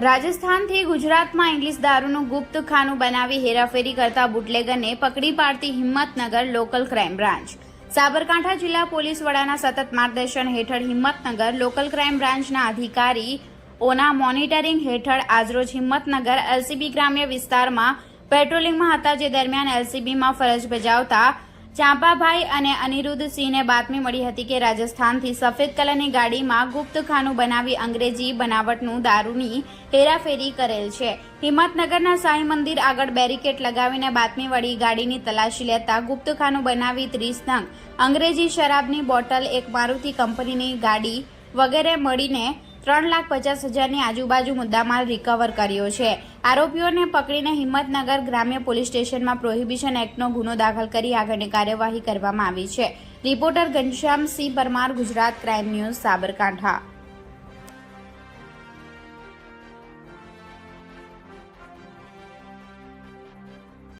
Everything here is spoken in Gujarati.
રાજસ્થાનથી ગુજરાતમાં ઇંગ્લિશ દારૂનું ગુપ્ત ખાનું બનાવી હેરાફેરી કરતા બુટલેગરને પકડી પાડતી Himmatnagar local crime branch. Sabarkantha જિલ્લા પોલીસ વડાના સતત માર્ગદર્શન હેઠળ હિંમતનગર લોકલ ક્રાઇમ બ્રાન્ચના અધિકારીઓના મોનિટરિંગ હેઠળ આજરોજ હિંમતનગર એલસીબી ગ્રામ્ય વિસ્તારમાં પેટ્રોલિંગમાં હતા, જે દરમિયાન એલસીબીમાં ફરજ બજાવતા ચાંપાભાઈ અને અનિરુદ્ધસિંહને બાતમી મળી હતી કે રાજસ્થાનથી સફેદ કલરની ગાડીમાં ગુપ્ત ખાનું બનાવી અંગ્રેજી બનાવટનું દારૂની હેરાફેરી કરેલ છે. હિંમતનગરના સાંઈ મંદિર આગળ બેરિકેડ લગાવીને બાતમીવાળી ગાડીની તલાશી લેતા ગુપ્ત ખાનું બનાવી 30 નંગ અંગ્રેજી શરાબની બોટલ, એક મારુતિ કંપનીની ગાડી વગેરે મળીને 3,50,000ની આજુબાજુ મુદ્દામાલ રિકવર કર્યો છે. આરોપીઓને પકડીને હિંમતનગર ગ્રામ્ય પોલીસ સ્ટેશનમાં પ્રોહિબિશન એક્ટનો ગુનો દાખલ કરી આગળની કાર્યવાહી કરવામાં આવી છે. Reporter Ghanshyamsinh Parmar, Gujarat crime news, Sabarkantha.